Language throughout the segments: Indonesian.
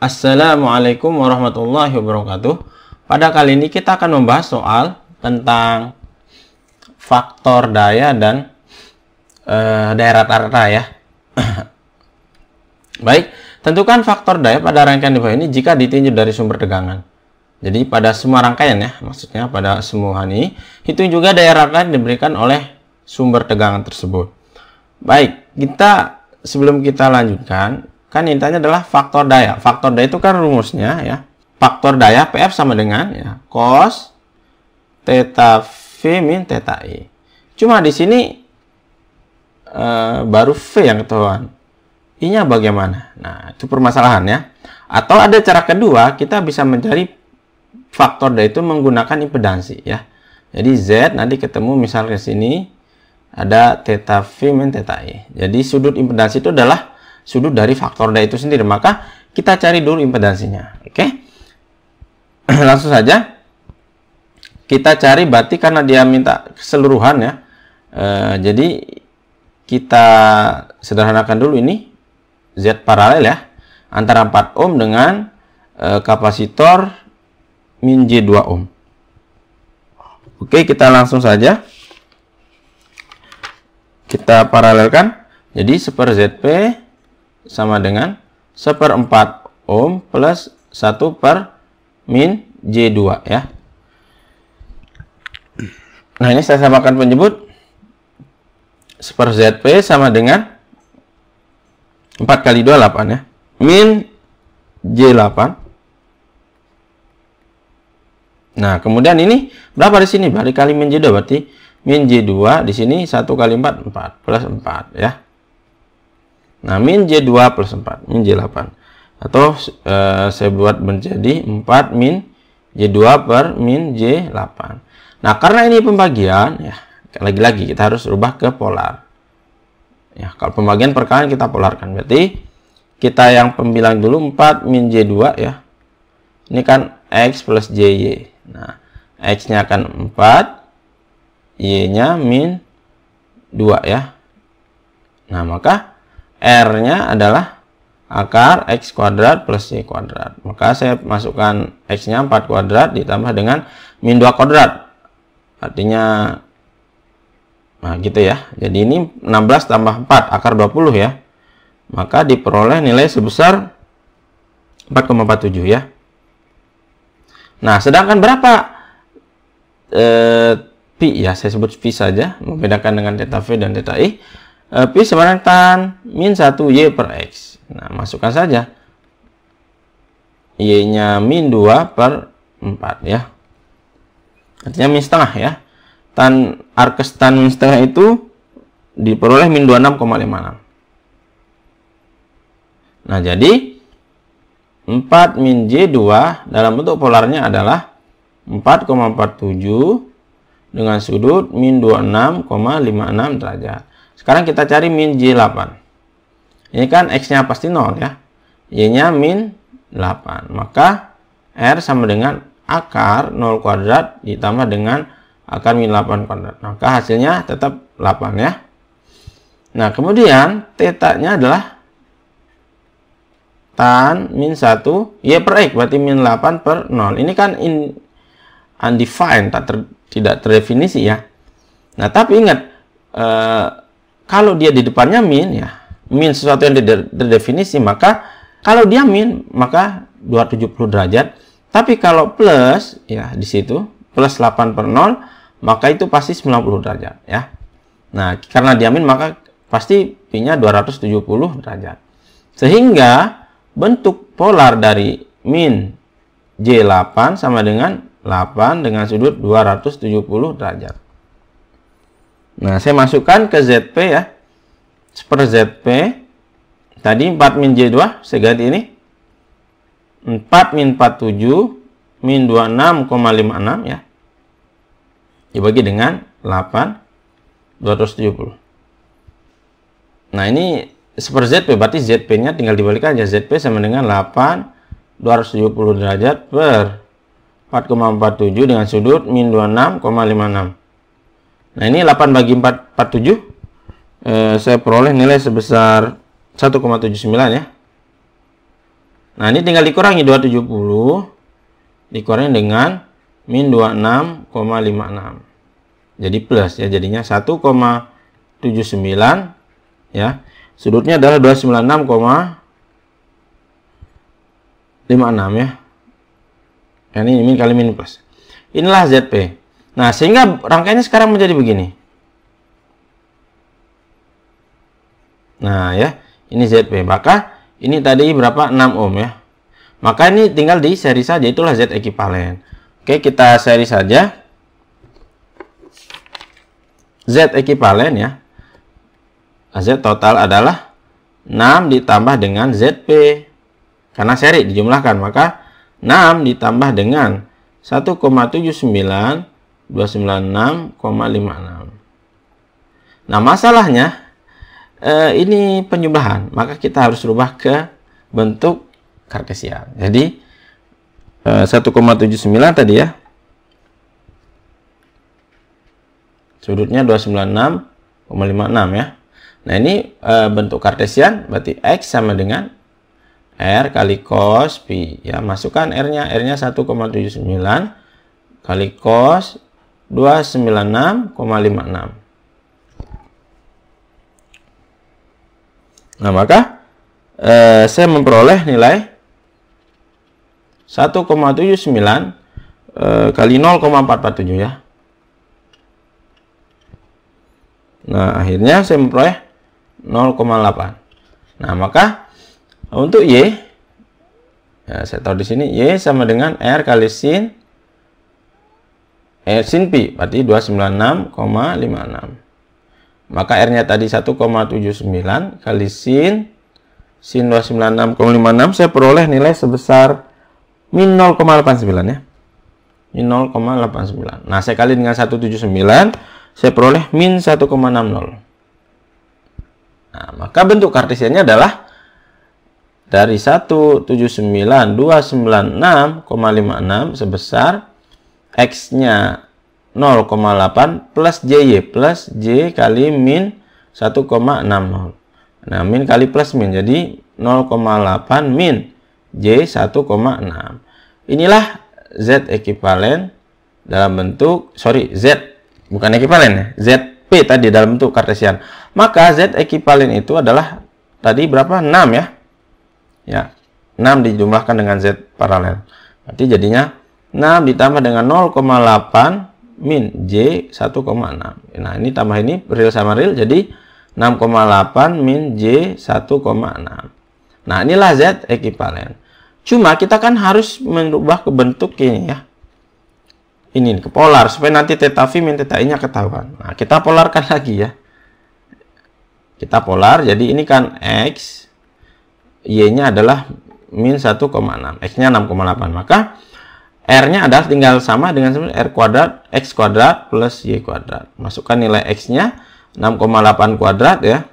Assalamualaikum warahmatullahi wabarakatuh. Pada kali ini kita akan membahas soal tentang faktor daya dan daya rata-rata ya. Baik, tentukan faktor daya pada rangkaian di bawah ini jika ditinjau dari sumber tegangan. Jadi pada semua rangkaian ya, maksudnya pada semua ini, hitung juga daya rata diberikan oleh sumber tegangan tersebut. Baik, sebelum kita lanjutkan, kan intinya adalah faktor daya. Faktor daya itu kan rumusnya ya. Faktor daya PF sama dengan ya, cos theta V min theta I. Cuma di sini baru V yang ketahuan. I-nya bagaimana? Nah, itu permasalahan ya. Atau ada cara kedua, kita bisa mencari faktor daya itu menggunakan impedansi ya. Jadi Z nanti ketemu misalnya ke sini ada theta V min theta I. Jadi sudut impedansi itu adalah sudut dari faktor daya itu sendiri. Maka kita cari dulu impedansinya. Oke. Langsung saja kita cari, berarti karena dia minta keseluruhan ya. Jadi kita sederhanakan dulu ini Z paralel ya, antara 4 ohm dengan kapasitor min J 2 ohm. Oke, kita langsung saja kita paralelkan. Jadi 1 ZP sama dengan 1/4 ohm plus 1 per min J2 ya. Nah, ini saya samakan penyebut. 1 ZP sama dengan 4 kali 2 8 ya. Min J8. Nah, kemudian ini berapa di sini? Berarti kali min J2, berarti min J2 di sini 1 kali 4 4 plus 4 ya. Nah, min J2 plus 4, min J8. Atau saya buat menjadi 4 min J2 per min J8. Nah, karena ini pembagian, ya, lagi-lagi kita harus rubah ke polar. Ya, kalau pembagian perkalian kita polarkan. Berarti kita yang pembilang dulu 4 min J2 ya. Ini kan X plus JY. Nah, X-nya akan 4, Y-nya min 2 ya. Nah, maka R-nya adalah akar X kuadrat plus Y kuadrat. Maka saya masukkan X-nya 4 kuadrat ditambah dengan min 2 kuadrat. Artinya, nah gitu ya. Jadi ini 16 tambah 4, akar 20 ya. Maka diperoleh nilai sebesar 4,47 ya. Nah, sedangkan berapa pi ya, saya sebut pi saja, membedakan dengan theta V dan theta I. Pi sama dengan min 1 Y per X. Nah, masukkan saja. Y-nya min 2 per 4 ya. Artinya min setengah ya. Arkes tan min setengah itu diperoleh min 26,56. Nah, jadi 4 min J2 dalam bentuk polarnya adalah 4,47 dengan sudut min 26,56 derajat. Sekarang kita cari min J8. Ini kan X-nya pasti 0 ya. Y-nya min 8. Maka R sama dengan akar 0 kuadrat ditambah dengan akar min 8 kuadrat. Maka hasilnya tetap 8 ya. Nah, kemudian theta-nya adalah tan min 1 Y per X. Berarti min 8 per 0. Ini kan undefined, tidak terdefinisi ya. Nah, tapi ingat, kalau dia di depannya min ya, min sesuatu yang terdefinisi, maka kalau dia min maka 270 derajat. Tapi kalau plus ya di situ plus 8 per 0, maka itu pasti 90 derajat ya. Nah, karena dia min maka pasti pi-nya 270 derajat. Sehingga bentuk polar dari min J8 sama dengan 8 dengan sudut 270 derajat. Nah, saya masukkan ke ZP ya. 1 ZP tadi 4 min J2, saya ganti ini 4 min 47 min 26,56 ya, dibagi dengan 8 270. Nah, ini 1 ZP, berarti ZP nya tinggal dibalik aja. ZP sama dengan 8 270 derajat per 4,47 dengan sudut min 26,56. Nah, ini 8 bagi 4, 47. Saya peroleh nilai sebesar 1,79 ya. Nah, ini tinggal dikurangi 270 dikurangi dengan min 26,56. Jadi plus ya, jadinya 1,79 ya. Sudutnya adalah 296,56 ya. Ini min kali min plus. Inilah ZP. Nah, sehingga rangkaiannya sekarang menjadi begini. Nah, ya, ini ZP. Maka ini tadi berapa? 6 ohm ya. Maka ini tinggal di seri saja, itulah Z ekivalen. Oke, kita seri saja. Z ekivalen ya. Z total adalah 6 ditambah dengan ZP. Karena seri dijumlahkan, maka 6 ditambah dengan 1,79 296,56. Nah, masalahnya ini penjumlahan, maka kita harus rubah ke bentuk kartesian. Jadi 1,79 tadi ya, sudutnya 296,56 ya. Nah, ini bentuk kartesian, berarti X sama dengan R kali cos pi ya. Masukkan R-nya 1,79 kali cos 296,56. Nah, maka saya memperoleh nilai 1,79 kali 0,447 ya. Nah, akhirnya saya memperoleh 0,8. Nah, maka untuk Y ya, saya tahu di sini Y sama dengan R kali sin pi, berarti 296,56. Maka R-nya tadi 1,79 kali sin 296,56, saya peroleh nilai sebesar min 0,89 ya. Min 0,89. Nah, saya kali dengan 179, saya peroleh min 1,60. Nah, maka bentuk kartesiannya adalah dari 179,296,56 sebesar X-nya 0,8 plus JY plus J kali min 1,60. Nah, min kali plus min, jadi 0,8 min J 1,6. Inilah Z ekivalen dalam bentuk, Z bukan ekivalen ya, ZP tadi dalam bentuk kartesian. Maka Z ekivalen itu adalah tadi berapa? 6 ya. Ya, 6 dijumlahkan dengan Z paralel. Berarti jadinya 6 ditambah dengan 0,8 min J 1,6. Nah, ini tambah ini real sama real, jadi 6,8 min J 1,6. Nah, inilah Z ekivalen. Cuma kita kan harus merubah ke bentuk ini ya. Ini ke polar supaya nanti theta V min theta I-nya ketahuan. Nah, kita polarkan lagi ya. Kita polar, jadi ini kan X, Y-nya adalah min 1,6, X-nya 6,8. Maka R-nya adalah tinggal sama dengan R kuadrat, X kuadrat plus Y kuadrat. Masukkan nilai X-nya 6,8 kuadrat ya.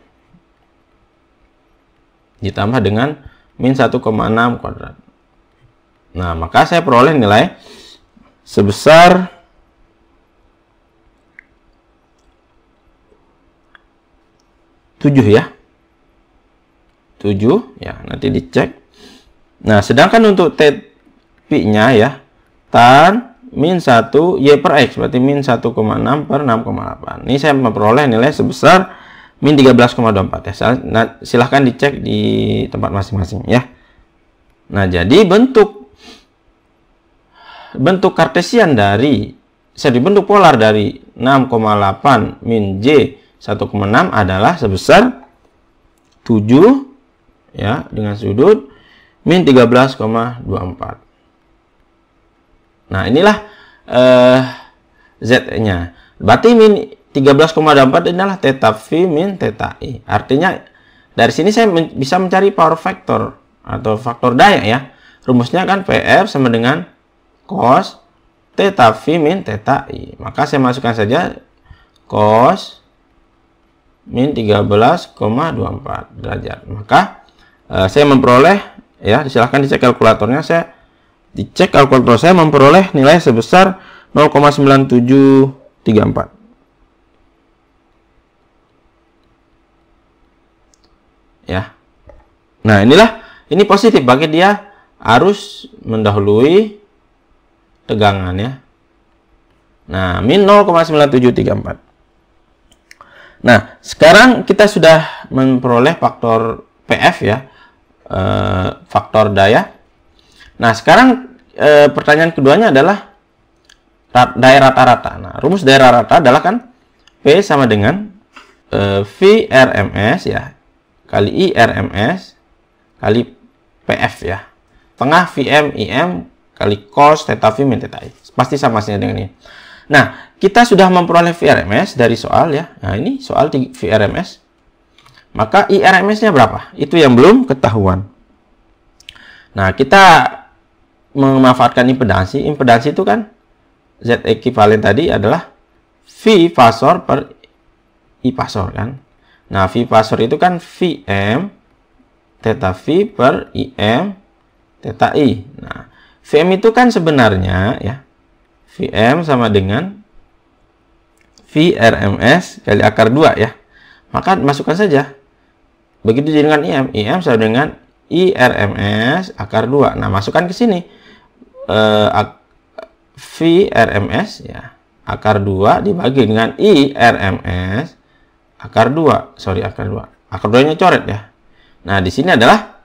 Ditambah dengan min 1,6 kuadrat. Nah, maka saya peroleh nilai sebesar 7 ya. 7 ya, nanti dicek. Nah, sedangkan untuk T-pi-nya ya, tan min 1 Y per X, berarti min 1,6 per 6,8. Ini saya memperoleh nilai sebesar min 13,24 ya. Nah, silahkan dicek di tempat masing-masing ya. Nah, jadi bentuk kartesian dari bentuk polar dari 6,8 min J 1,6 adalah sebesar 7 ya, dengan sudut min 13,24. Nah, inilah Z-nya. Berarti min 13,24 adalah theta V min theta I. Artinya dari sini saya bisa mencari power factor atau faktor daya ya. Rumusnya kan PR sama dengan cos theta V min theta I. Maka saya masukkan saja cos min 13,24 derajat. Maka saya memperoleh ya, silahkan dicek kalkulatornya. Saya dicek kalkulator saya memperoleh nilai sebesar 0,9734. Ya. Nah, ini positif bagi dia arus mendahului tegangan ya. Nah, min 0,9734. Nah, sekarang kita sudah memperoleh faktor PF ya, faktor daya. Nah, sekarang pertanyaan keduanya adalah daya rata-rata. Nah, rumus daya rata adalah kan P sama dengan V RMS ya, kali I RMS, kali PF ya. Tengah VM IM kali cos theta V min theta I. Pasti sama dengan ini. Nah, kita sudah memperoleh VRMS dari soal ya. Nah, ini soal VRMS. Maka IRMS-nya berapa? Itu yang belum ketahuan. Nah, kita memanfaatkan impedansi. Impedansi itu kan Z ekivalen tadi adalah V fasor per I fasor kan. Nah, V fasor itu kan VM theta V per IM theta I. Nah, VM itu kan sebenarnya ya, VM sama dengan V RMS kali akar 2 ya. Maka masukkan saja. Begitu dengan IM. IM sama dengan I RMS akar 2. Nah, masukkan ke sini. V RMS ya, akar 2 dibagi dengan I RMS akar 2. Sorry, akar 2. Akar 2-nya coret ya. Nah, di sini adalah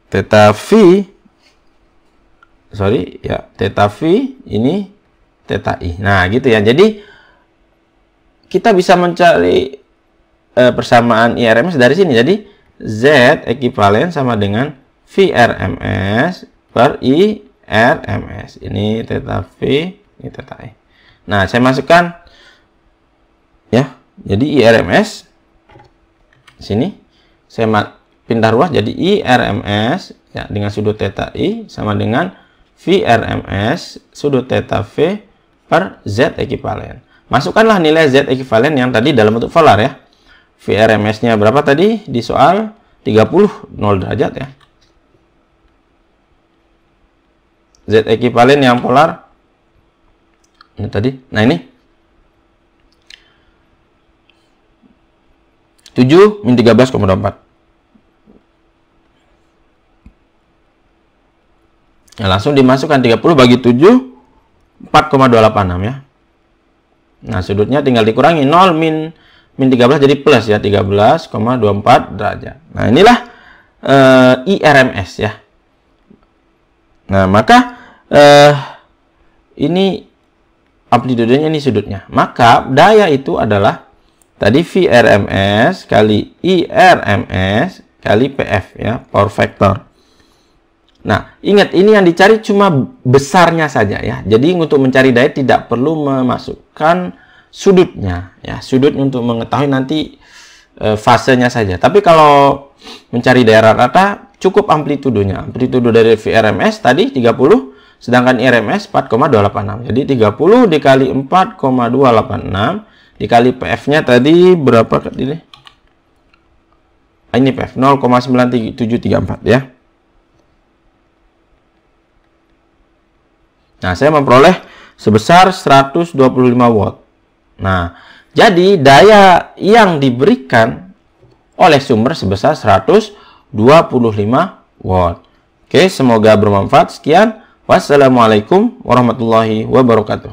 theta V. Sorry ya, theta V ini theta I. Nah, gitu ya. Jadi kita bisa mencari persamaan IRMS dari sini. Jadi Z ekivalen sama dengan VRMS per IRMS. Ini theta V, ini theta I. Nah, saya masukkan ya. Jadi IRMS sini saya pindah ruas jadi IRMS ya dengan sudut theta I sama dengan VRMS sudut theta V per Z ekivalen. Masukkanlah nilai Z ekivalen yang tadi dalam bentuk polar ya. VRMS-nya berapa tadi di soal? 30, 0 derajat ya. Z ekivalen yang polar ini tadi. Nah, ini 7 min 13,24. Nah, langsung dimasukkan 30 bagi 7, 4,286 ya. Nah, sudutnya tinggal dikurangi 0 min 13 jadi plus ya, 13,24 derajat. Nah, inilah IRMS ya. Nah, maka ini amplitudenya, ini sudutnya. Maka daya itu adalah tadi VRMS kali IRMS kali PF ya, power factor. Nah, ingat ini yang dicari cuma besarnya saja ya. Jadi untuk mencari daya tidak perlu memasukkan sudutnya ya. Sudut untuk mengetahui nanti fasenya saja. Tapi kalau mencari daya rata cukup amplitudonya. Amplitudo dari VRMS tadi 30, sedangkan IRMS 4,286. Jadi 30 dikali 4,286 dikali PF-nya tadi berapa ini? Ini PF 0,9734 ya. Nah, saya memperoleh sebesar 125 watt. Nah, jadi daya yang diberikan oleh sumber sebesar 125 watt. Oke, semoga bermanfaat. Sekian. Wassalamualaikum warahmatullahi wabarakatuh.